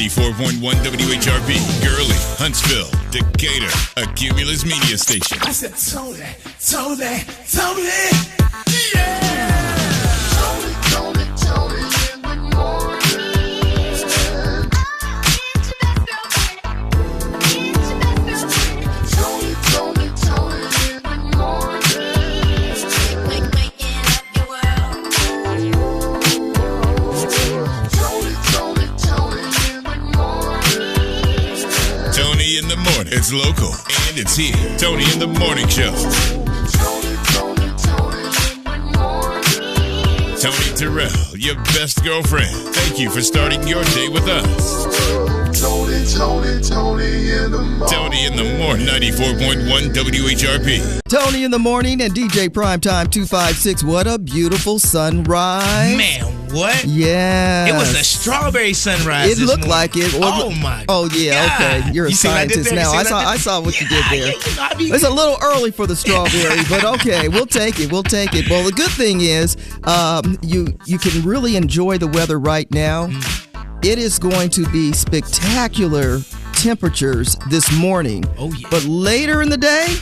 94.1 WHRP, Gurley, Huntsville, Decatur, a Cumulus media station. I said, Tony, yeah! Tony, in the morning. Tony in the morning. It's local and it's here. Tony in the Morning Show. Tony Terrell, your best girlfriend. Thank you for starting your day with us. Tony in the morning. Tony in the morning, 94.1 WHRP. Tony in the morning and DJ Primetime 256. What a beautiful sunrise. Man, what? Yeah. It was a strawberry sunrise. It looked like it. Oh my. Oh yeah. God. Okay. You're a scientist now. I saw what you did there. It's a little early for the strawberry, but okay, we'll take it. Well, the good thing is, you can really enjoy the weather right now. It is going to be spectacular temperatures this morning. Oh yeah. But later in the day,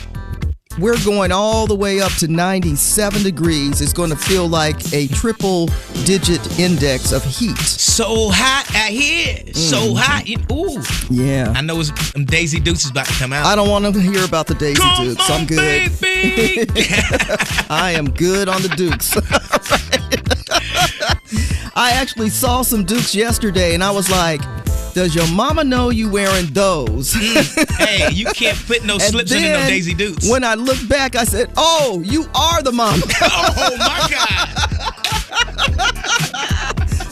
we're going all the way up to 97 degrees. It's going to feel like a triple-digit index of heat. So hot out here. So hot. Ooh. Yeah. I know Daisy Dukes is about to come out. I don't want to hear about the Daisy Dukes. I'm good. Baby. I am good on the Dukes. I actually saw some Dukes yesterday, and I was like, does your mama know you wearing those? Hey, you can't put no slips in no Daisy Dukes. When I looked back, I said, oh, you are the mama. Oh, my God.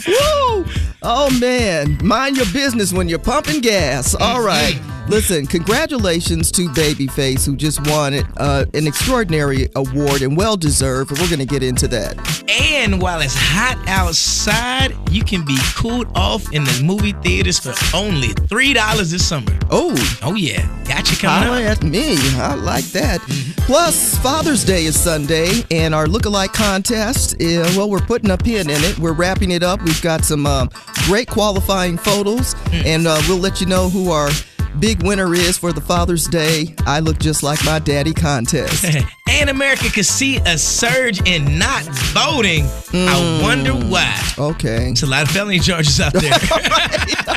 Woo! Oh, man. Mind your business when you're pumping gas. All right. Listen, congratulations to Babyface, who just won an extraordinary award and well-deserved. We're going to get into that. And while it's hot outside, you can be cooled off in the movie theaters for only $3 this summer. Oh yeah. Got you coming Holla up. at me. I like that. Plus, Father's Day is Sunday, and our lookalike contest, well, we're putting a pin in it. We're wrapping it up. We've got some great qualifying photos, and we'll let you know who our big winner is for the Father's Day I Look Just Like My Daddy contest. And America could see a surge in not voting. I wonder why. Okay. It's a lot of felony charges out there. All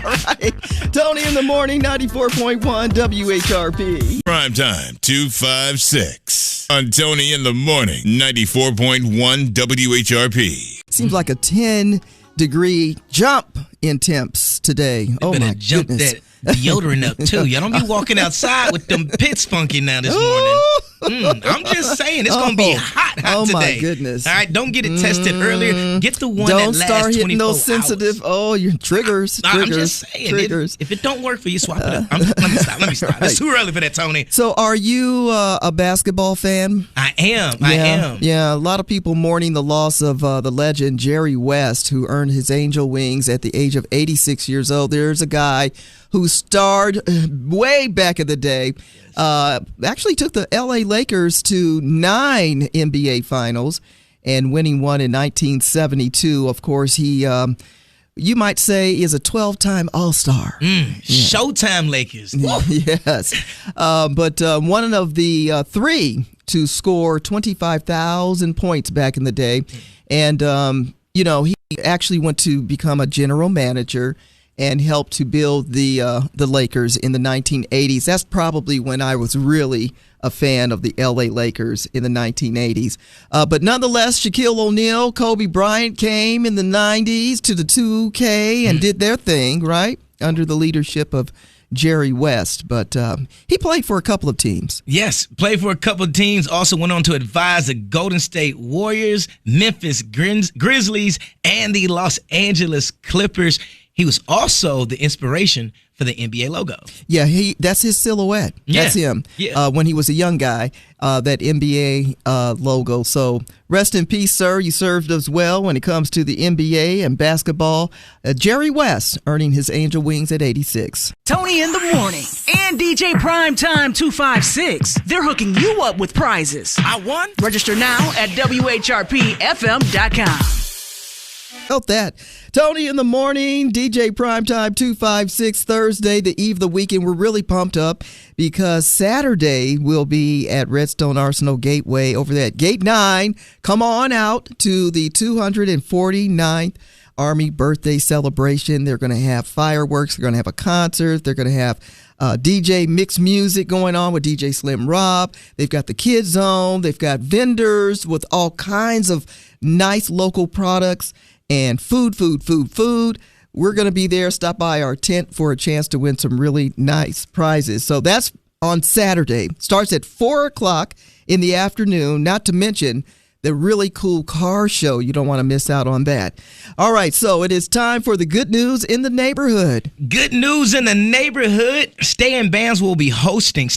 right. Tony in the morning, 94.1 WHRP. Primetime 256. On Tony in the morning, 94.1 WHRP. Seems like a 10-degree jump in temps today. Oh, my jump goodness. That deodorant up, too. Y'all don't be walking outside with them pits funky now this morning. I'm just saying, it's going to be hot today. Oh, my goodness. All right, don't get it tested earlier. Get the one don't that lasts start hitting 24 those sensitive, hours. your triggers. I'm just saying, triggers. if it don't work for you, swap it up. Let me stop. It's too early for that, Tony. So are you a basketball fan? I am. Yeah, a lot of people mourning the loss of the legend Jerry West, who earned his angel wings at the age of 86 years old. There's a guy who starred way back in the day, actually took the LA Lakers to 9 NBA finals and winning one in 1972. Of course, he, you might say, is a 12-time All-Star. Showtime Lakers. Yes. But one of the three to score 25,000 points back in the day. And, he actually went to become a general manager and helped to build the Lakers in the 1980s. That's probably when I was really a fan of the LA Lakers in the 1980s. But nonetheless, Shaquille O'Neal, Kobe Bryant came in the 90s to the 2K and did their thing, right? Under the leadership of Jerry West. But he played for a couple of teams. Yes, played for a couple of teams. Also went on to advise the Golden State Warriors, Memphis Grizzlies, and the Los Angeles Clippers. He was also the inspiration for the NBA logo. Yeah, that's his silhouette. Yeah. That's him. Yeah. When he was a young guy, that NBA logo. So rest in peace, sir. You served us well when it comes to the NBA and basketball. Jerry West earning his angel wings at 86. Tony in the morning and DJ Primetime 256. They're hooking you up with prizes. I won. Register now at WHRPFM.com. about that? Tony in the morning, DJ Primetime 256, Thursday, the eve of the weekend. We're really pumped up because Saturday we'll be at Redstone Arsenal Gateway over there at Gate 9. Come on out to the 249th Army birthday celebration. They're going to have fireworks. They're going to have a concert. They're going to have DJ mixed music going on with DJ Slim Rob. They've got the Kids Zone. They've got vendors with all kinds of nice local products and food. We're going to be there. Stop by our tent for a chance to win some really nice prizes. So that's on Saturday. Starts at 4 o'clock in the afternoon, not to mention the really cool car show. You don't want to miss out on that. All right, so it is time for the good news in the neighborhood. Good news in the neighborhood. Stay in Bounds will be hosting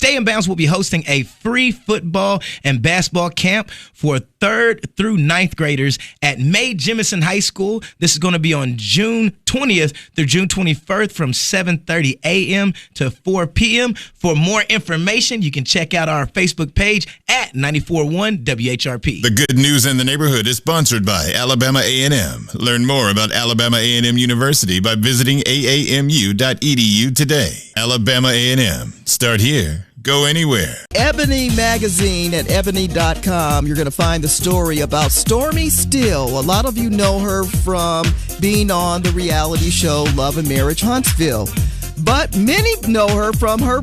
a free football and basketball camp for 3rd through 9th graders at Mae Jemison High School. This is going to be on June 20th through June 21st from 7:30 a.m. to 4 p.m. For more information, you can check out our Facebook page at 94.1 WHRP. The Good News in the Neighborhood is sponsored by Alabama A&M. Learn more about Alabama A&M University by visiting aamu.edu today. Alabama A&M. Start here. Go anywhere. Ebony Magazine at ebony.com. You're going to find the story about Stormi Steele. A lot of you know her from being on the reality show Love and Marriage Huntsville. But many know her from her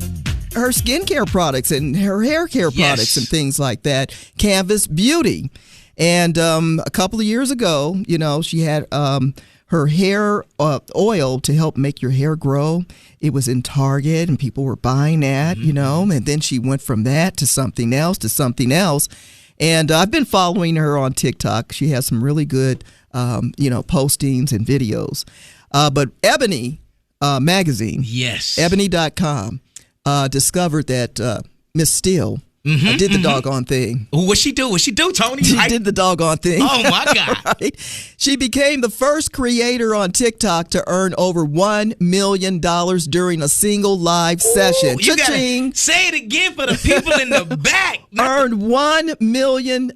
skincare products and her hair care products and things like that. Canvas Beauty. And a couple of years ago, she had her hair oil to help make your hair grow. It was in Target and people were buying that, and then she went from that to something else. And I've been following her on TikTok. She has some really good, postings and videos. But Ebony Magazine, ebony.com, discovered that Miss Steele did the doggone thing. What'd she do, Tony? She did the doggone thing. Oh, my God. Right? She became the first creator on TikTok to earn over $1 million during a single live session. You gotta say it again for the people in the back. Earned $1 million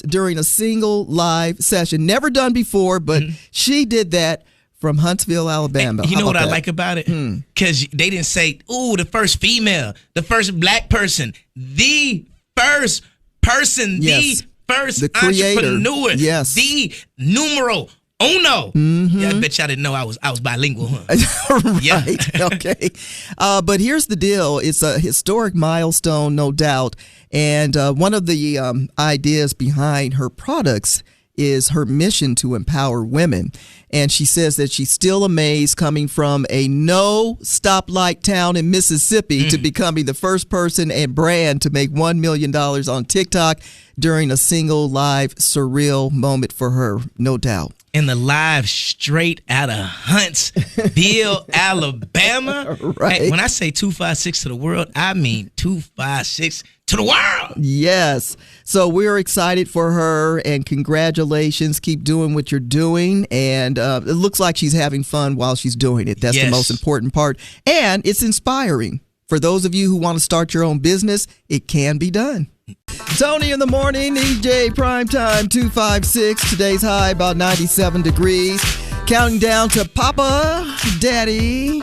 during a single live session. Never done before, but she did that from Huntsville, Alabama. You know what I like about it? Because they didn't say, the first female, the first black person, the first person, the first entrepreneur, the numero uno. Yeah, I bet y'all didn't know I was bilingual, huh? Right, okay. But here's the deal. It's a historic milestone, no doubt. And one of the ideas behind her products is her mission to empower women. And she says that she's still amazed coming from a no stoplight town in Mississippi to becoming the first person and brand to make $1 million on TikTok during a single live surreal moment for her, no doubt. And the live straight out of Huntsville, Alabama. Right. Hey, when I say 256 to the world, I mean 256 to the world. Yes. So we're excited for her and congratulations. Keep doing what you're doing. And it looks like she's having fun while she's doing it. That's the most important part. And it's inspiring. For those of you who want to start your own business, it can be done. Tony in the morning, DJ Primetime 256. Today's high about 97 degrees. Counting down to Papa, Daddy,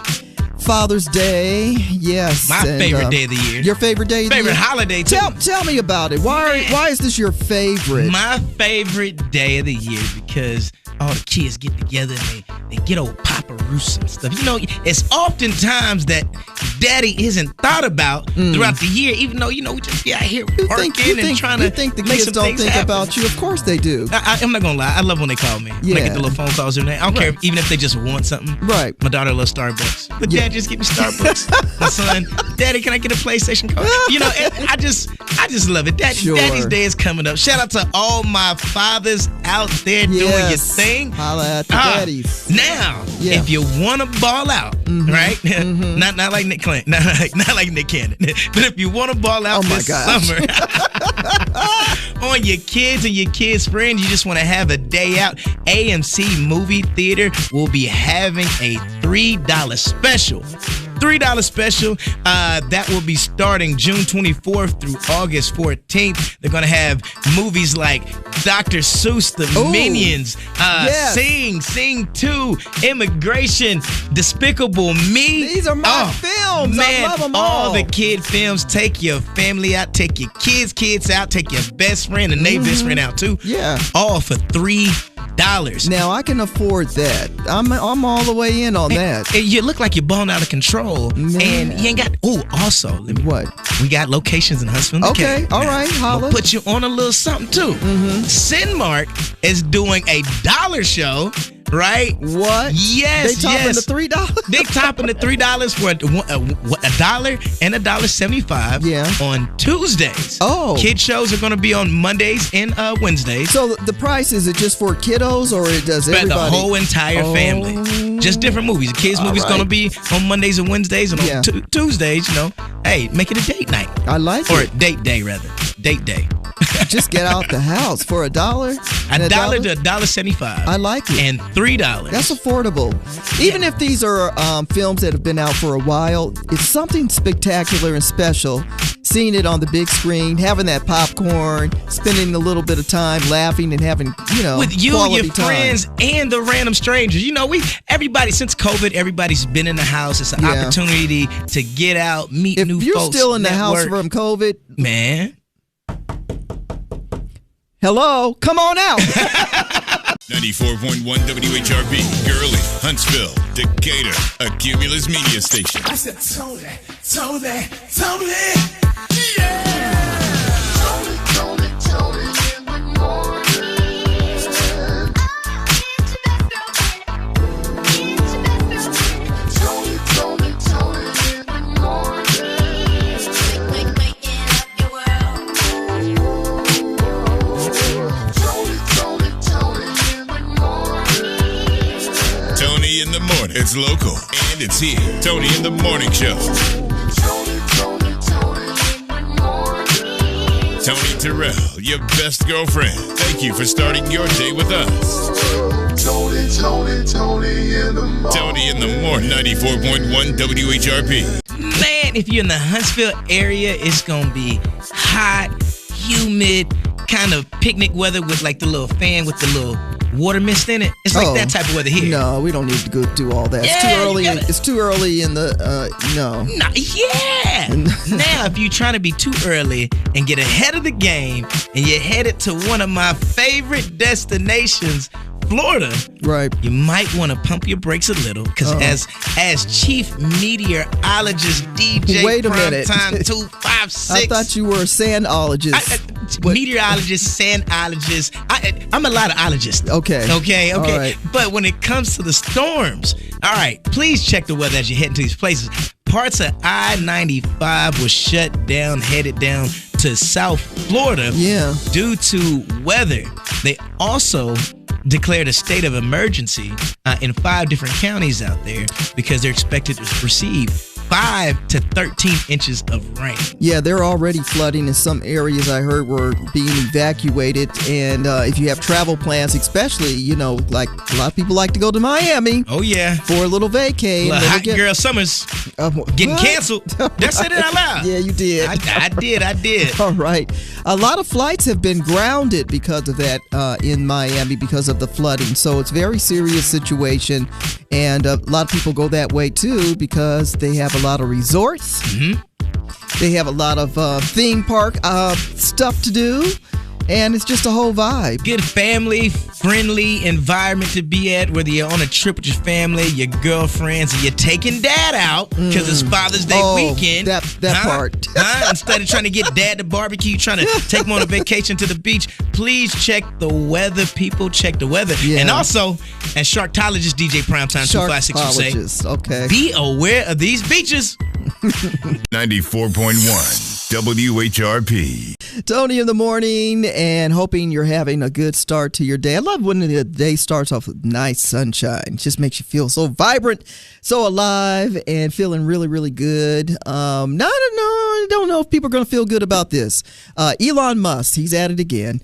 Father's Day. Yes. My favorite day of the year. Your favorite day of the year? Favorite holiday, too. Tell me about it. Why is this your favorite? My favorite day of the year because all the kids get together and they get old Papa Roos and stuff. It's oftentimes that Daddy isn't thought about throughout the year, even though, we just be out here working and trying to. You think the kids don't think about you? Of course they do. I'm not going to lie. I love when they call me. When I get the little phone calls in there. I don't care even if they just want something. Right. My daughter loves Starbucks. But Dad, just get me Starbucks. My son, Daddy, can I get a PlayStation card? And I just love it. Daddy's Day is coming up. Shout out to all my fathers out there doing your thing. Holla at the daddies. Now, if you want to ball out, right? Not like Nick Cannon, not like Nick Cannon, but if you want to ball out this summer on your kids and your kids' friends, you just want to have a day out, AMC Movie Theater will be having a $3 special $3 special. That will be starting June 24th through August 14th. They're going to have movies like Dr. Seuss, The Minions, yes. Sing 2, Immigration, Despicable Me. These are my films. Man, I love them all. the kid films. Take your family out, take your kids out, take your best friend and their best friend out too. Yeah. All for $3. Now I can afford that. I'm all the way in on that. And you look like you're balling out of control. Man. And you ain't got. Oh, also, What? we got locations in Huntsville. Okay, all right, holla. We'll put you on a little something too. Cinemark is doing a dollar show. Right? What? Yes, They topping the $3? They topping the $3 for $1 and $1.75 on Tuesdays. Oh. Kid shows are going to be on Mondays and Wednesdays. So the price, is it just for kiddos or it does But everybody? the whole entire family. Just different movies. The kids' movie's going to be on Mondays and Wednesdays, and on Tuesdays, hey, make it a date night. I like Or it. a date day, rather. Date day. Just get out the house for $1. and $1 to $1.75. I like it. And $3. That's affordable. Even if these are films that have been out for a while, it's something spectacular and special. Seeing it on the big screen, having that popcorn, spending a little bit of time laughing and having, with you, quality your time. friends, and the random strangers. Everybody, since COVID, everybody's been in the house. It's an opportunity to get out, meet new folks. If you're still in the house network. from COVID, Man. hello, come on out. 94.1 WHRP, Gurley, Huntsville, Decatur, a Cumulus media station. I said, Tony, yeah! Tony in the morning. Tony in the morning. Tony in the morning. It's local and it's here. Tony in the morning show. Tony Terrell, your best girlfriend. Thank you for starting your day with us. Tony in the morning. Tony in the morning. 94.1 WHRP. Man, if you're in the Huntsville area, it's going to be hot, humid, kind of picnic weather with like the little fan with the little water mist in it. It's like that type of weather here. No, we don't need to go do all that. It's too early. It's too early in the no. Now, if you're trying to be too early and get ahead of the game, and you're headed to one of my favorite destinations, Florida, right? You might want to pump your brakes a little, because as chief meteorologist DJ Wait a minute. Primetime 256, I thought you were a sandologist. Meteorologist, sandologist. I'm a lot of ologists. Okay. All right. But when it comes to the storms, all right, please check the weather as you head into these places. Parts of I-95 was shut down, headed down to South Florida due to weather. They also declared a state of emergency in 5 different counties out there because they're expected to receive 5 to 13 inches of rain. Yeah, they're already flooding in some areas. I heard were being evacuated. And if you have travel plans, especially, like a lot of people like to go to Miami. Oh, yeah. For a little vacay. Well, hot girl summers getting canceled. That said it out loud. Yeah, you did. I did. All right. A lot of flights have been grounded because of that in Miami because of the flooding. So it's a very serious situation. And a lot of people go that way, too, because they have a lot of resorts. They have a lot of theme park stuff to do. And it's just a whole vibe. Good family-friendly environment to be at, whether you're on a trip with your family, your girlfriends, and you're taking dad out because it's Father's Day weekend. That part. Instead of trying to get dad to barbecue, trying to take him on a vacation to the beach, please check the weather, people. Check the weather. Yeah. And also, as Sharktologist DJ Primetime 256 will say, okay. Be aware of these beaches. 94.1 WHRP. Tony in the morning, and hoping you're having a good start to your day. I love when the day starts off with nice sunshine. It just makes you feel so vibrant, so alive, and feeling really, really good. I don't know if people are going to feel good about this. Elon Musk, he's at it again.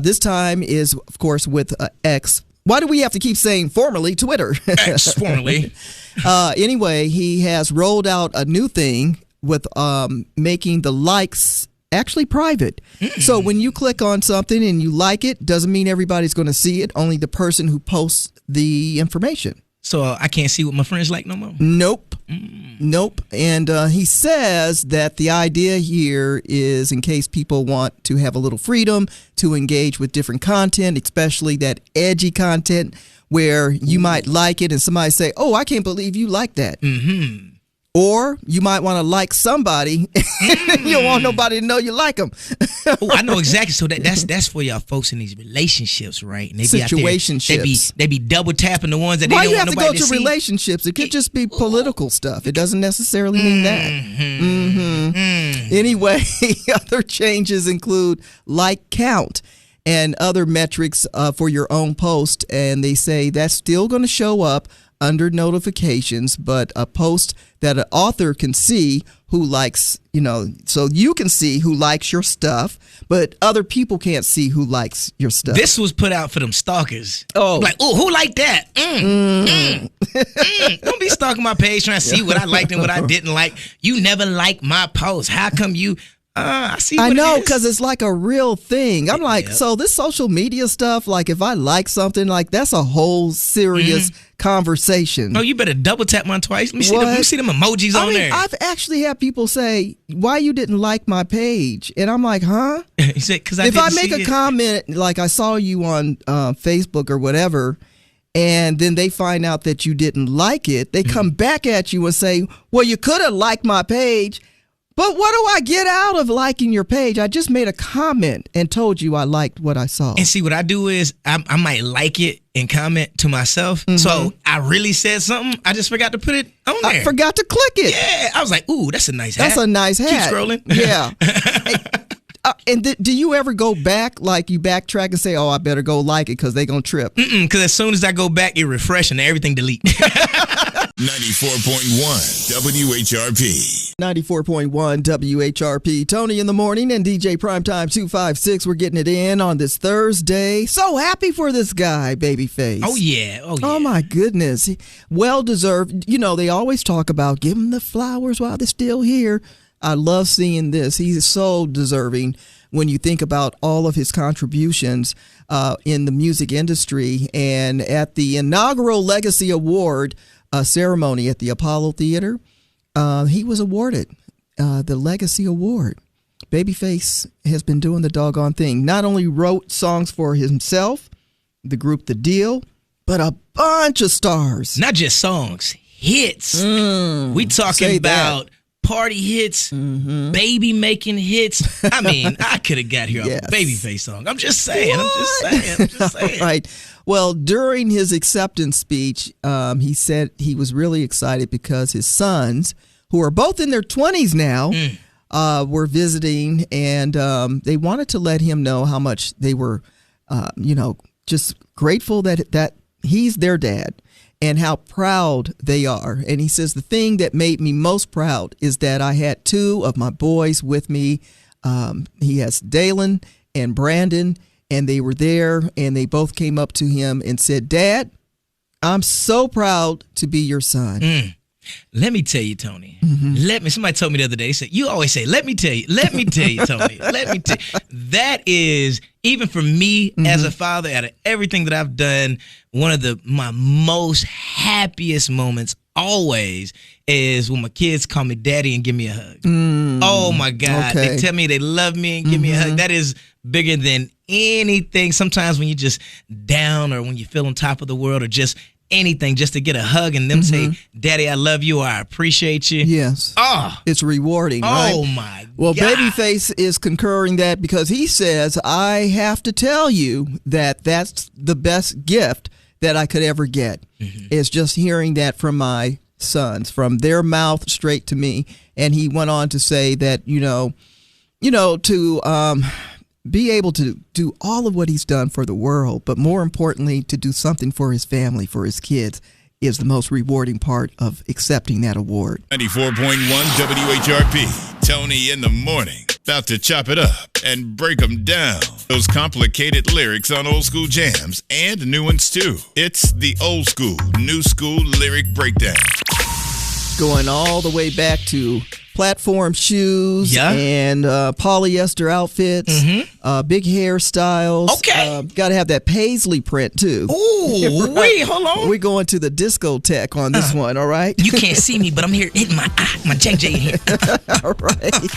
This time is, of course, with X. Why do we have to keep saying formerly Twitter? X, formerly. Anyway, he has rolled out a new thing with making the likes actually private. So when you click on something and you like it, doesn't mean everybody's going to see it. Only the person who posts the information. So I can't see what my friends like no more? Nope. Nope. And he says that the idea here is in case people want to have a little freedom to engage with different content, especially that edgy content where you might like it and somebody say, oh, I can't believe you like that. Mm-hmm. Or you might want to like somebody. You don't want nobody to know you like them. Oh, I know exactly. So that's for y'all folks in these relationships, right? And they be out there, Situationships. they be double tapping the ones that they Why don't you want have to nobody go to see. relationships? It could just be political stuff. It doesn't necessarily mean that. Anyway, other changes include like count and other metrics for your own post. And they say that's still going to show up under notifications, but a post that an author can see who likes, so you can see who likes your stuff, but other people can't see who likes your stuff. This was put out for them stalkers. Oh. Like, oh, who liked that? Don't be stalking my page trying to see what I liked and what I didn't like. You never liked my post. How come you... I see what I know, it is. because it's like a real thing. I'm like, so this social media stuff, like if I like something, like that's a whole serious conversation. Oh, you better double tap mine twice. Let me see them emojis on there. I've actually had people say, why you didn't like my page? And I'm like, huh? He said, because If I make a comment, like I saw you on Facebook or whatever, and then they find out that you didn't like it, they come back at you and say, well, you could have liked my page. But what do I get out of liking your page? I just made a comment and told you I liked what I saw. And see, what I do is I might like it and comment to myself. So I really said something. I just forgot to put it on there. I forgot to click it. Yeah. I was like, ooh, that's a nice hat. That's a nice hat. Keep scrolling. Yeah. And do you ever go back, like you backtrack and say, oh, I better go like it because they're going to trip? Because as soon as I go back, it refresh and everything delete. 94.1 WHRP. 94.1 WHRP. Tony in the morning and DJ Primetime 256. We're getting it in on this Thursday. So happy for this guy, Babyface. Oh, yeah. Oh, my goodness. Well deserved. They always talk about give him the flowers while they're still here. I love seeing this. He's so deserving when you think about all of his contributions in the music industry. And at the inaugural Legacy Award ceremony at the Apollo Theater, he was awarded the Legacy Award. Babyface has been doing the doggone thing. Not only wrote songs for himself, the group The Deal, but a bunch of stars. Not just songs, hits. We talking about party hits, baby making hits. I mean, I could have got here off a Babyface song. I'm just saying. Right. Well, during his acceptance speech, he said he was really excited because his sons, who are both in their 20s now, were visiting, and they wanted to let him know how much they were, just grateful that he's their dad and how proud they are. And he says, the thing that made me most proud is that I had two of my boys with me. He has Dalen and Brandon, and they were there, and they both came up to him and said, Dad, I'm so proud to be your son. Let me tell you, Tony. Somebody told me the other day, said, you always say, let me tell you, Tony. Let me tell you. That is, even for me as a father, out of everything that I've done, one of my most happiest moments always is when my kids call me daddy and give me a hug. Oh my God. Okay. They tell me they love me and give me a hug. That is bigger than anything. Sometimes when you're just down or when you feel on top of the world or just anything, just to get a hug and them say, Daddy, I love you or I appreciate you. Yes. Oh. It's rewarding, right? Oh, my Well, God. Babyface is concurring that because he says, I have to tell you that that's the best gift that I could ever get. Is just hearing that from my sons, from their mouth straight to me. And he went on to say that, to be able to do all of what he's done for the world, but more importantly, to do something for his family, for his kids, is the most rewarding part of accepting that award. 94.1 WHRP. Tony in the morning. About to chop it up and break them down. Those complicated lyrics on old school jams and new ones too. It's the old school, new school lyric breakdown. Going all the way back to platform shoes and polyester outfits, big hairstyles. Okay. Got to have that paisley print too. Ooh, Right. wait, hold on. We're going to the discotheque on this one, all right? You can't see me, but I'm here hitting my J in here. All right.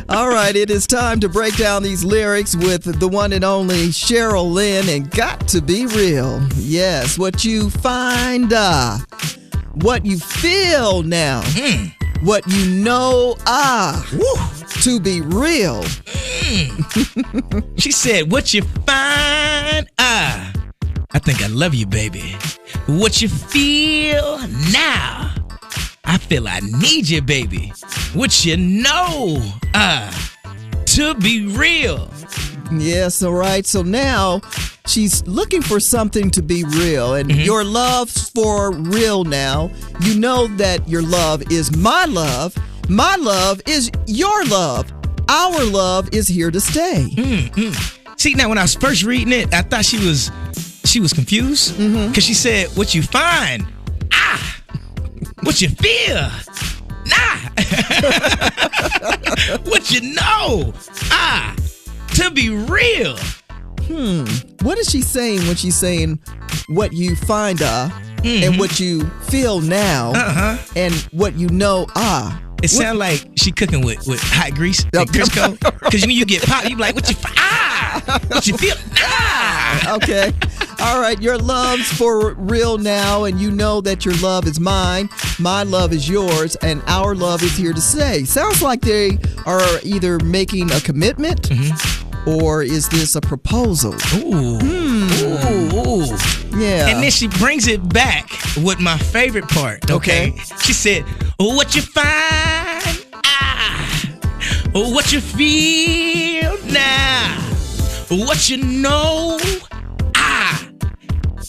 All right, it is time to break down these lyrics with the one and only Cheryl Lynn and Got to Be Real. Yes, what you find, what you feel now, what you know, to be real. She said, what you find, I think I love you, baby. What you feel now, I feel I need you, baby. What you know, to be real. Yes, all right. So now she's looking for something to be real, and your love's for real now. You know that your love is my love. My love is your love. Our love is here to stay. See, now when I was first reading it, I thought she was confused because she said, what you find, what you feel, nah. What you know, to be real. What is she saying when she's saying what you find and what you feel now and what you know It sounds like she cooking with hot grease and Crisco. Because you get popped, you be like, what you what you feel? Okay. All right. Your love's for real now, and you know that your love is mine. My love is yours, and our love is here to stay. Sounds like they are either making a commitment or is this a proposal? Ooh. Yeah. And then she brings it back with my favorite part. Okay. She said, what you find, what you feel now, what you know,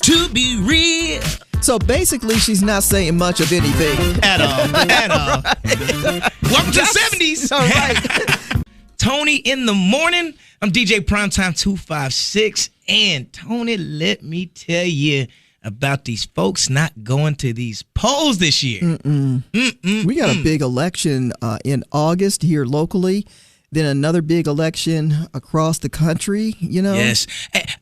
to be real. So basically, she's not saying much of anything. At all. Welcome to the 70s. All right. Tony in the morning. I'm DJ Primetime 256. And Tony, let me tell you about these folks not going to these polls this year. We got a big election in August here locally. Then another big election across the country, you know? Yes.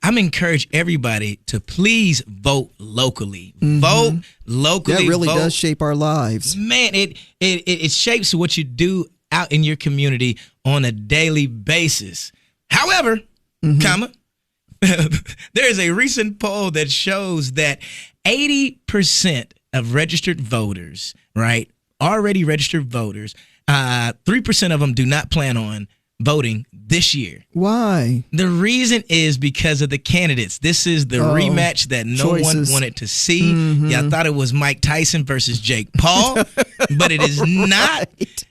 I'm encourage everybody to please vote locally. Vote locally. That really does shape our lives. Man, it shapes what you do out in your community on a daily basis. However, there is a recent poll that shows that 80% of registered voters, right, already registered voters, 3% of them do not plan on voting this year. Why? The reason is because of the candidates. This is the rematch that no one wanted to see. Y'all thought it was Mike Tyson versus Jake Paul, but it is not.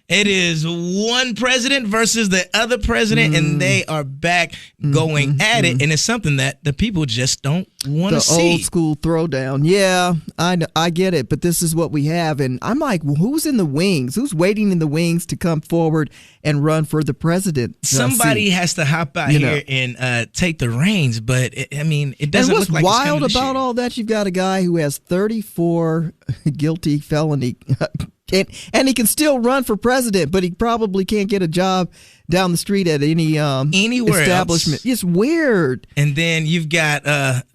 It is one president versus the other president, and they are back going at it, and it's something that the people just don't want to see. The old school throwdown. Yeah, I get it, but this is what we have, and I'm like, well, who's in the wings? Who's waiting in the wings to come forward and run for the president? Somebody has to hop out here and take the reins, but it doesn't look like it's coming this year. What's wild about all that? You've got a guy who has 34 guilty felony. And he can still run for president, but he probably can't get a job down the street at anywhere establishment. Else. It's weird. And then you've got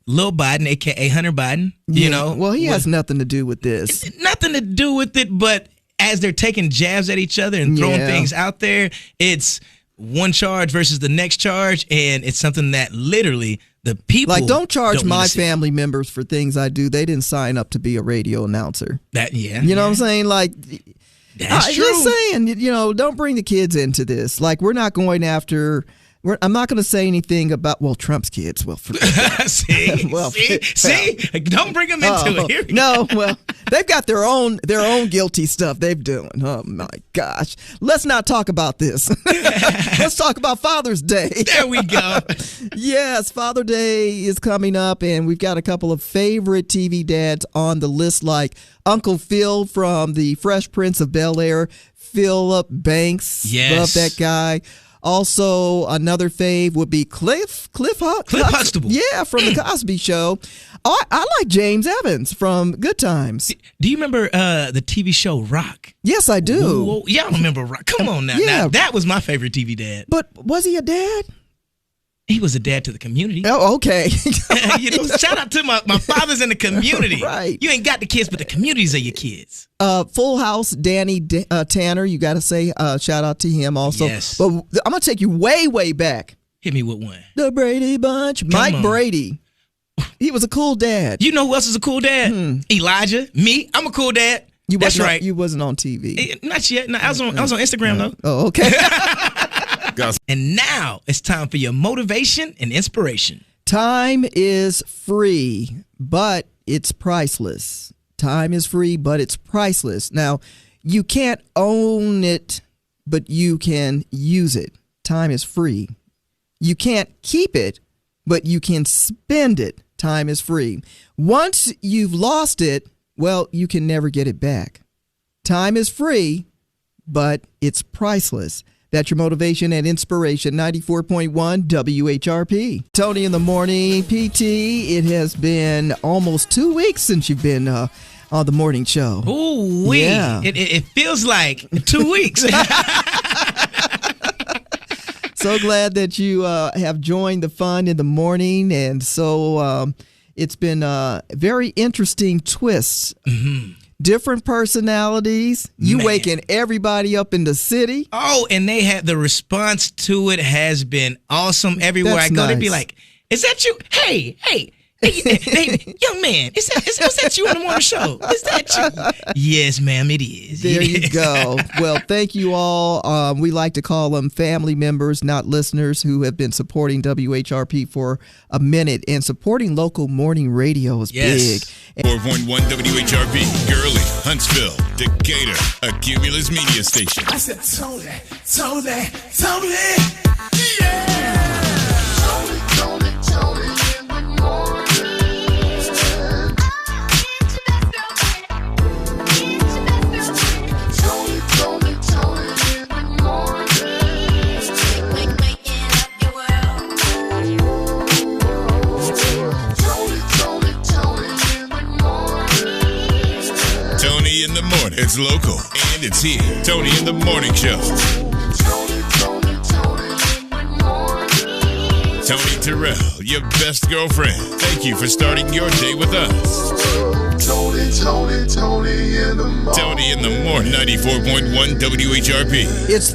Lil Biden, a.k.a. Hunter Biden. You know, well, he has nothing to do with this. Nothing to do with it, but as they're taking jabs at each other and throwing things out there, it's one charge versus the next charge, and it's something that literally the people don't charge my see. family members for things I do. They didn't sign up to be a radio announcer. You know what I'm saying? Like, that's true. Just saying, don't bring the kids into this. Like, we're not going after. I'm not going to say anything about Trump's kids. Well, see, don't bring them into it. No, well, they've got their own guilty stuff they've doing. Oh my gosh, let's not talk about this. Let's talk about Father's Day. There we go. Yes, Father's Day is coming up, and we've got a couple of favorite TV dads on the list, like Uncle Phil from the Fresh Prince of Bel-Air, Philip Banks. Yes, love that guy. Also, another fave would be Cliff Huxtable. Yeah, from the Cosby Show. I like James Evans from Good Times. Do you remember the TV show Rock? Yes, I do. Whoa, y'all remember Rock? Come on now. Yeah. Now, that was my favorite TV dad. But was he a dad? He was a dad to the community. Oh, okay. Shout out to my fathers in the community. Right. You ain't got the kids, but the communities are your kids. Full House, Danny Tanner. You got to say shout out to him also. Yes. But I'm going to take you way, way back. Hit me with one. The Brady Bunch. Mike on. Brady. He was a cool dad. You know who else is a cool dad? Elijah. Me. I'm a cool dad. That's right. You wasn't on TV. Not yet. No, I was on Instagram though. Oh, okay. And now it's time for your motivation and inspiration. Time is free, but it's priceless. Time is free, but it's priceless. Now, you can't own it, but you can use it. Time is free. You can't keep it, but you can spend it. Time is free. Once you've lost it, well, you can never get it back. Time is free, but it's priceless. That's your motivation and inspiration. 94.1 WHRP. Tony in the morning, PT. It has been almost 2 weeks since you've been on the morning show. Ooh, wee. Yeah. It feels like 2 weeks. So glad that you have joined the fun in the morning. And so it's been very interesting twists. Mm-hmm. Different personalities. You waking everybody up in the city. Oh, and they had the response to it has been awesome. Everywhere That's I go, nice. they be like, "Is that you? Hey, young man, is that you on the morning show? Is that you?" Yes, ma'am, it is. There you go. Well, thank you all. We like to call them family members, not listeners, who have been supporting WHRP for a minute. And supporting local morning radio is big. 4.1 WHRP, Gurley, Huntsville, Decatur, a Cumulus media station. I said, Tony, yeah! Tony in the morning. Tony in the morning. Tony in the morning. It's local and it's here. Tony in the morning show. Tony Terrell, your best girlfriend. Thank you for starting your day with us. Tony in the morning. Tony in the morning. 94.1 WHRP. It's